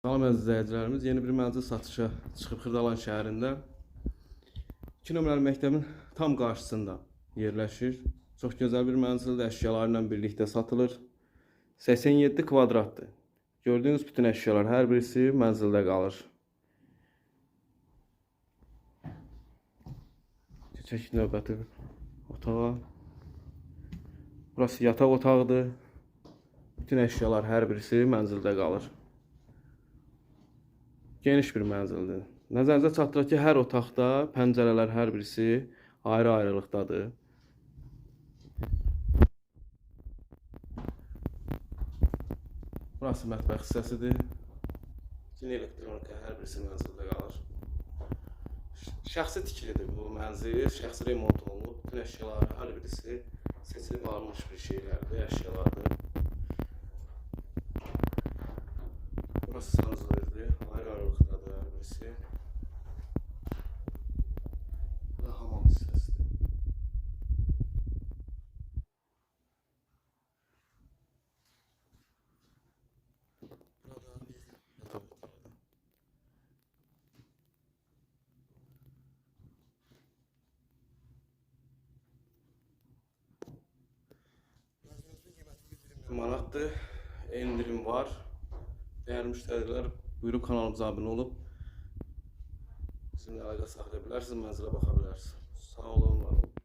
Salam əziz izləyicilərimiz, yeni bir mənzil satışa çıxıb Xırdalan şəhərində 2 nömrəli məktəbin tam qarşısında yerləşir. Çox gözəl bir mənzildir, əşyalarla birlikdə satılır. 87 kvadratdır. Gördüyünüz bütün əşyalar hər birisi mənzildə qalır. Keçək növbəti otağa. Burası yataq otağıdır. Bütün əşyalar hər birisi mənzildə qalır. Geniş bir mənzildir. Nəzərinizə çatdıraq ki, hər otaqda pəncərələr hər birisi ayrı-ayrılıqdadır. Burası mətbəx hissəsidir. Yine elektronika hər birisi mənzildə qalır. Şəxsi tikilidir bu mənzil, şəxsi remont olunub. Bütün əşyalar hər birisi seçilib alınmış bir şeylərdir, əşyalardır. Burası sancılırdır, ayrı-ayrılıqdadır hər birisi. Bu da hamam hissəsidir. Burada yataq otağıdır. Manatdır, endirim var. Değerli müştərilər, buyurub kanalımıza abunə olub bizimlə əlaqə saxlaya bilərsiniz, mənzilə baxa bilərsiniz. Sağ olun, var olun.